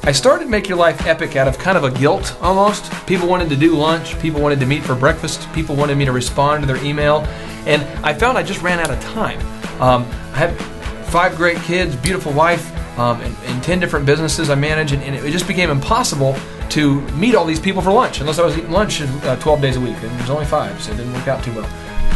I started Make Your Life Epic out of kind of a guilt almost. People wanted to do lunch, people wanted to meet for breakfast, people wanted me to respond to their email, and I found I just ran out of time. I have 5 great kids, beautiful wife, and 10 different businesses I manage, and it just became impossible to meet all these people for lunch unless I was eating lunch 12 days a week, and there's only 5, so it didn't work out too well.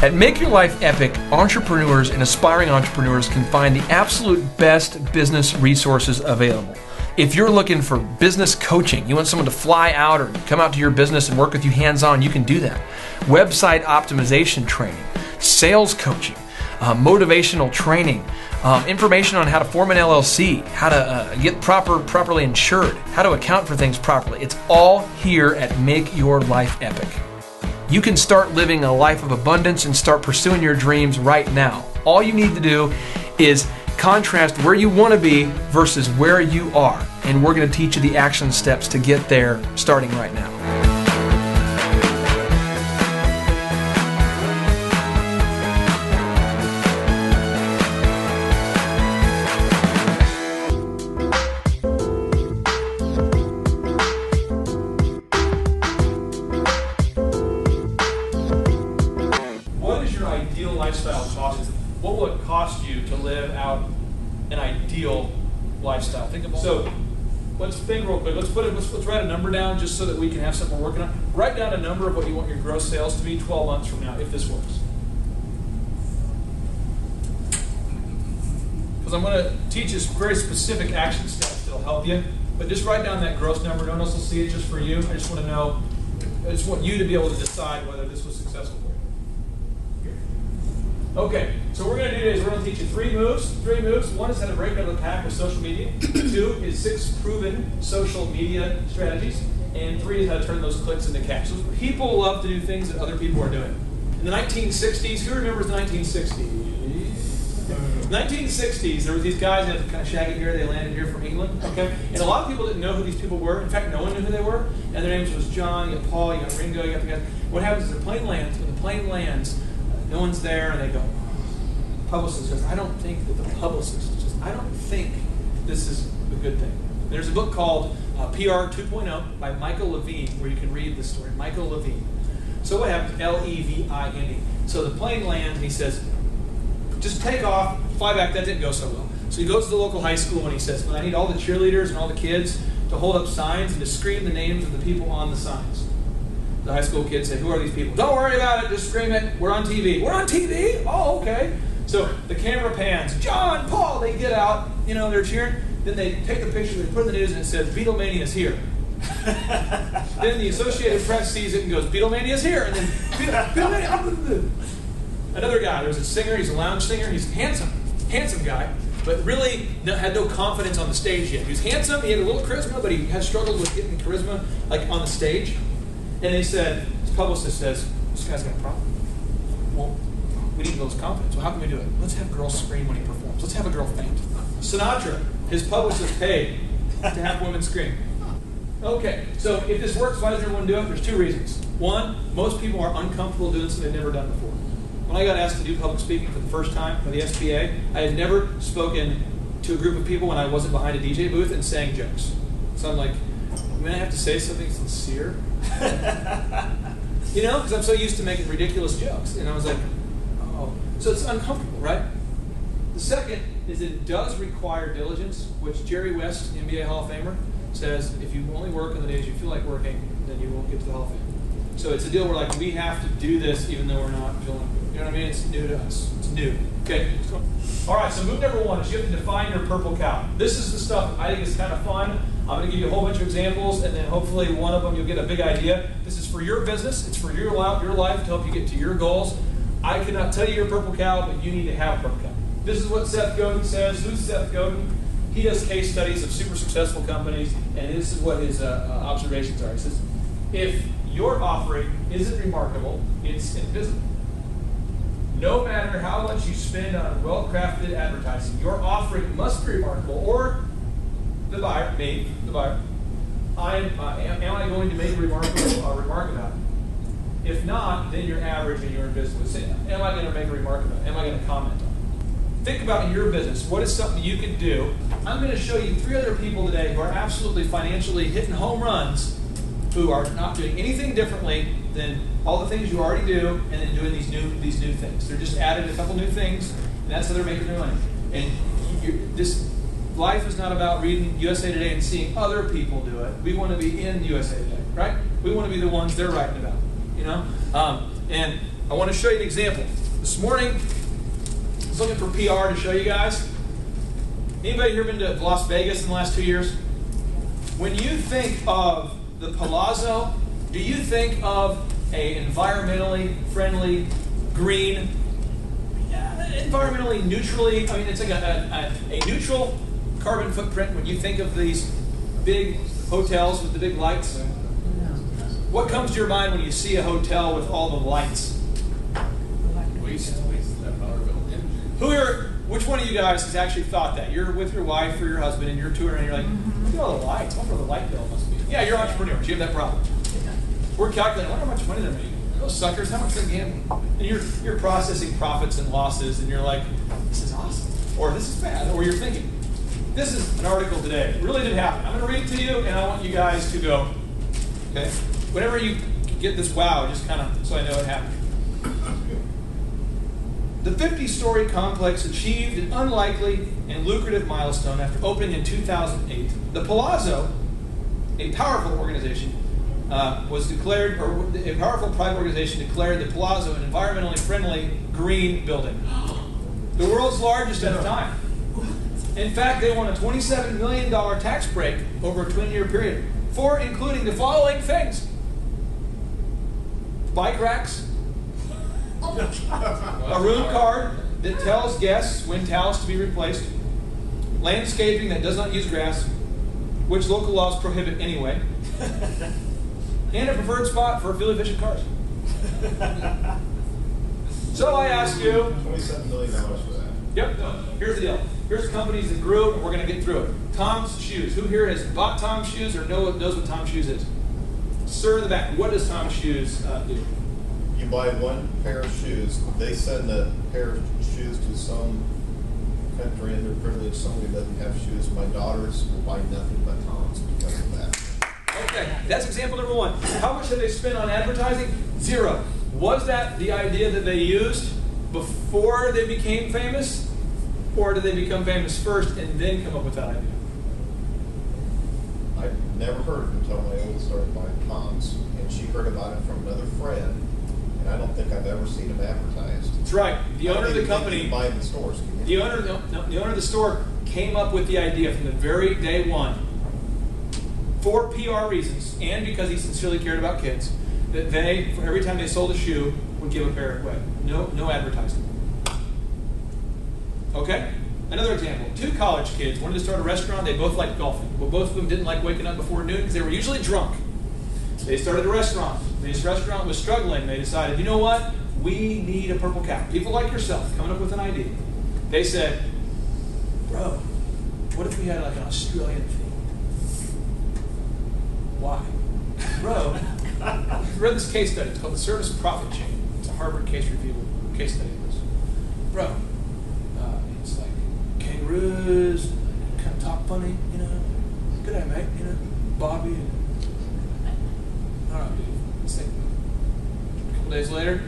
At Make Your Life Epic, entrepreneurs and aspiring entrepreneurs can find the absolute best business resources available. If you're looking for business coaching, you want someone to fly out or come out to your business and work with you hands-on, you can do that. Website optimization training, sales coaching, motivational training, information on how to form an LLC, how to get properly insured, how to account for things properly. It's all here at Make Your Life Epic. You can start living a life of abundance and start pursuing your dreams right now. All you need to do is contrast where you want to be versus where you are. And we're going to teach you the action steps to get there starting right now. Ideal lifestyle cost? What will it cost you to live out an ideal lifestyle? Think about. So let's think real quick. Let's write a number down just so that we can have something we're working on. Write down a number of what you want your gross sales to be 12 months from now, if this works. Because I'm going to teach you very specific action steps that'll help you. But just write down that gross number. No one else will see it, just for you. I just want to know. I just want you to be able to decide whether this was successful for you. Okay, so what we're going to do is we're going to teach you 3 moves. 3 moves. 1 is how to break out of the pack with social media. 2 is 6 proven social media strategies. And 3 is how to turn those clicks into cash. So people love to do things that other people are doing. In the 1960s, who remembers the 1960s? 1960s, there were these guys that had kind of shaggy hair. They landed here from England. Okay, and a lot of people didn't know who these people were. In fact, no one knew who they were. And their names was John, you got Paul, you got Ringo, you got the guys. What happens is the plane lands. When the plane lands, no one's there, and they go, publicist says, I don't think that the publicist says, I don't think this is a good thing. There's a book called PR 2.0 by Michael Levine, where you can read this story. Michael Levine. So what happens? L-E-V-I-N-E. So the plane lands, and he says, just take off, fly back. That didn't go so well. So he goes to the local high school, and he says, well, I need all the cheerleaders and all the kids to hold up signs and to scream the names of the people on the signs. The high school kids say, who are these people? Don't worry about it, just scream it. We're on TV. We're on TV? Oh, okay. So the camera pans. John, Paul, they get out. You know, they're cheering. Then they take the picture, they put it in the news, and it says, Beatlemania is here. Then the Associated Press sees it and goes, Beatlemania is here. And then, Beatlemania. Another guy, there's a singer, he's a lounge singer, he's handsome guy, but really had no confidence on the stage yet. He was handsome, he had a little charisma, but he had struggled with getting charisma like on the stage. And they said, his publicist says, this guy's got a problem. Well, we need to build his confidence. Well, how can we do it? Let's have girls scream when he performs. Let's have a girl faint. Sinatra, his publicist paid to have women scream. Okay, so if this works, why does everyone do it? There's 2 reasons. 1, most people are uncomfortable doing something they've never done before. When I got asked to do public speaking for the first time by the SBA, I had never spoken to a group of people when I wasn't behind a DJ booth and saying jokes. So I'm like, I'm going to have to say something sincere. You know, because I'm so used to making ridiculous jokes. And I was like, oh. So it's uncomfortable, right? The second is it does require diligence, which Jerry West, NBA Hall of Famer, says if you only work on the days you feel like working, then you won't get to the Hall of Fame. So it's a deal where like we have to do this even though we're not feeling, you know what I mean? It's new to us. It's new. Okay, let's go. All right, so move number 1 is you have to define your purple cow. This is the stuff I think is kind of fun. I'm going to give you a whole bunch of examples, and then hopefully one of them you'll get a big idea. This is for your business. It's for your life to help you get to your goals. I cannot tell you your purple cow, but you need to have a purple cow. This is what Seth Godin says. Who's Seth Godin? He does case studies of super successful companies, and this is what his observations are. He says, if your offering isn't remarkable, it's invisible. No matter how much you spend on well-crafted advertising, your offering must be remarkable, or the buyer, me, the buyer, am I going to make a remark about it? If not, then you're average and you're invisible. Am I going to make a remark about it? Am I going to comment on it? Think about in your business, what is something you could do I'm going to show you 3 other people today who are absolutely financially hitting home runs, who are not doing anything differently than all the things you already do, and then doing these new things. They're just added a couple new things, and that's how they're making their money. And this life is not about reading USA Today and seeing other people do it. We want to be in USA Today, right? We want to be the ones they're writing about, you know? And I want to show you an example. This morning, I was looking for PR to show you guys. Anybody here been to Las Vegas in the last 2 years? When you think of the Palazzo, do you think of a environmentally friendly, green, environmentally neutrally, I mean, it's like a neutral carbon footprint when you think of these big hotels with the big lights? What comes to your mind when you see a hotel with all the lights? Waste that power bill. Who here, which one of you guys has actually thought that? You're with your wife or your husband and you're touring and you're like, look at all the lights, I wonder what the light bill must be. Yeah, you're entrepreneurs, you have that problem. We're calculating, I wonder how much money they're making. Those suckers, how much they're gambling. And you're processing profits and losses and you're like, this is awesome. Or this is bad. Or you're thinking, this is an article today. It really did happen. I'm going to read it to you and I want you guys to go, okay? Whenever you get this wow, just kind of so I know it happened. The 50-story complex achieved an unlikely and lucrative milestone after opening in 2008. The Palazzo, a powerful organization, was declared, or a powerful private organization declared the Palazzo an environmentally friendly green building. The world's largest at the time. In fact, they won a $27 million tax break over a 20-year period for including the following things: bike racks, a room card that tells guests when towels to be replaced, landscaping that does not use grass, which local laws prohibit anyway, and a preferred spot for fuel-efficient cars. So I ask you... $27 million for that. Yep. Here's the deal. Here's companies that grew, and we're going to get through it. Tom's Shoes. Who here has bought Tom's Shoes or knows what Tom's Shoes is? Sir in the back. What does Tom's Shoes do? You buy one pair of shoes, they send a pair of shoes to some country underprivileged, somebody who doesn't have shoes. My daughters will buy nothing but Tom's because of that. Okay, that's example number one. How much have they spent on advertising? Zero. Was that the idea that they used before they became famous? Or did they become famous first and then come up with that idea? I never heard of it until my oldest started buying Tom's, and she heard about it from another friend, and I don't think I've ever seen them advertised. That's right. The owner of the company, buy in the stores. the owner of the store came up with the idea from the very day one, for PR reasons, and because he sincerely cared about kids, that they, for every time they sold a shoe, would give a pair away. No advertising. Okay? Another example. 2 college kids wanted to start a restaurant. They both liked golfing. But both of them didn't like waking up before noon because they were usually drunk. They started a restaurant. This restaurant was struggling. They decided, you know what? We need a purple cow. People like yourself coming up with an idea. They said, bro, what if we had like an Australian theme? Why? Bro, I read this case study. It's called the Service Profit Chain. It's a Harvard case review case study. Bro, it's like kangaroos, kind of talk funny, you know. Good day, mate, you know. Bobby. All right, dude. Let's think. A couple days later,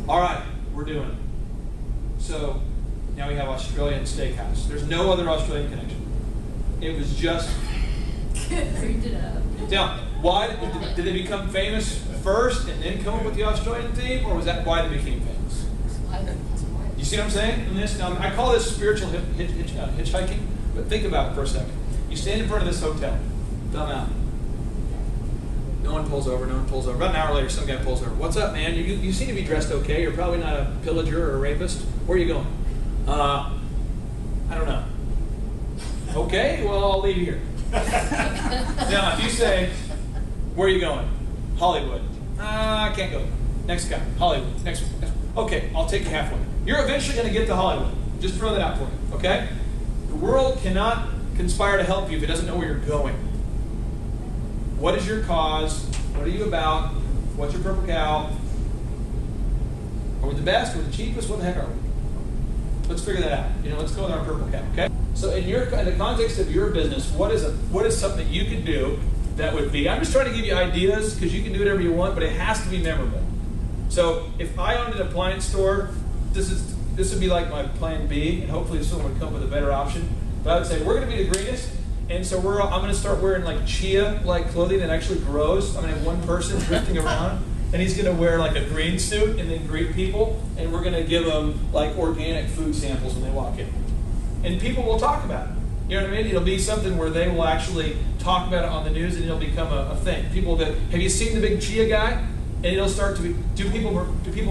all right, we're doing it. So now we have Australian Steakhouse. There's no other Australian connection. It was just. Now, why did they become famous first and then come up with the Australian theme, or was that why they became famous? You see what I'm saying in this? Now, I call this spiritual hitchhiking, but think about it for a second. You stand in front of this hotel, thumb out. No one pulls over, no one pulls over. About an hour later, some guy pulls over. What's up, man? You seem to be dressed okay. You're probably not a pillager or a rapist. Where are you going? I don't know. Okay, well, I'll leave you here. Now, if you say, where are you going? Hollywood. I can't go. Next guy. Hollywood. Next one. Okay, I'll take you halfway. You're eventually going to get to Hollywood. Just throw that out for you, okay? The world cannot conspire to help you if it doesn't know where you're going. What is your cause? What are you about? What's your purple cow? Are we the best? Are we the cheapest? What the heck are we? Let's figure that out. Let's go with our purple cap, okay? So in the context of your business, what is something that you could do that would be, I'm just trying to give you ideas because you can do whatever you want, but it has to be memorable. So if I owned an appliance store, this would be like my plan B, and hopefully someone would come up with a better option. But I would say, we're going to be the greenest, and so I'm going to start wearing like chia-like clothing that actually grows. I'm going to have one person drifting around, and he's going to wear like a green suit and then greet people, and we're going to give them like organic food samples when they walk in. And people will talk about it. You know what I mean? It'll be something where they will actually talk about it on the news, and it'll become a thing. People will go, have you seen the big chia guy? And it'll start to be, do people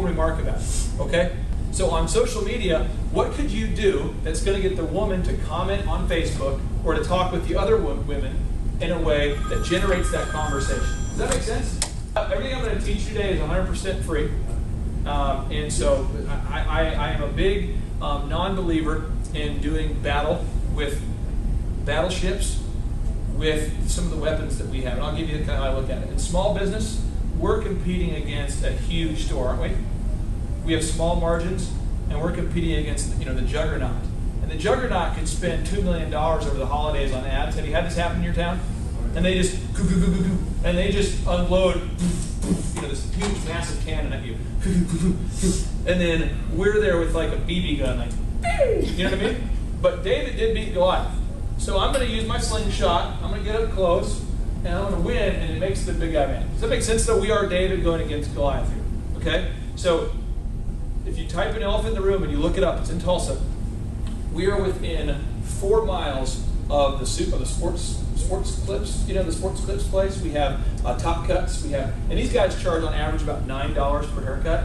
remark about it? Okay? So on social media, what could you do that's going to get the woman to comment on Facebook or to talk with the other women in a way that generates that conversation? Does that make sense? Everything I'm going to teach you today is 100% free. And so I am a big non-believer in doing battle with battleships with some of the weapons that we have. And I'll give you kind of how I look at it. In small business, we're competing against a huge store, aren't we? We have small margins, and we're competing against the juggernaut. And the juggernaut can spend $2 million over the holidays on ads. Have you had this happen in your town? And they just and they just unload this huge, massive cannon at you. And then we're there with like a BB gun, like, you know what I mean? But David did beat Goliath. So I'm going to use my slingshot. I'm going to get up close, and I'm going to win, and it makes the big guy mad. Does that make sense, though? We are David going against Goliath here. Okay? So if you type in elephant in the room and you look it up, it's in Tulsa. We are within 4 miles of the sports clips. The sports clips place. We have Top Cuts. And these guys charge on average about $9 per haircut.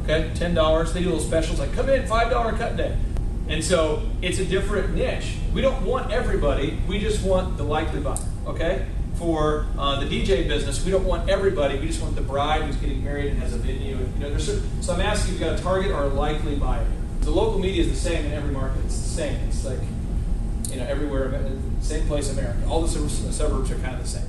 Okay, $10. They do little specials like come in, $5 cut day. And so it's a different niche. We don't want everybody. We just want the likely buyer. Okay. For the DJ business, we don't want everybody. We just want the bride who's getting married and has a venue. So I'm asking, you've got a target or a likely buyer. The local media is the same in every market. It's the same. It's like everywhere, same place in America. All the suburbs are kind of the same.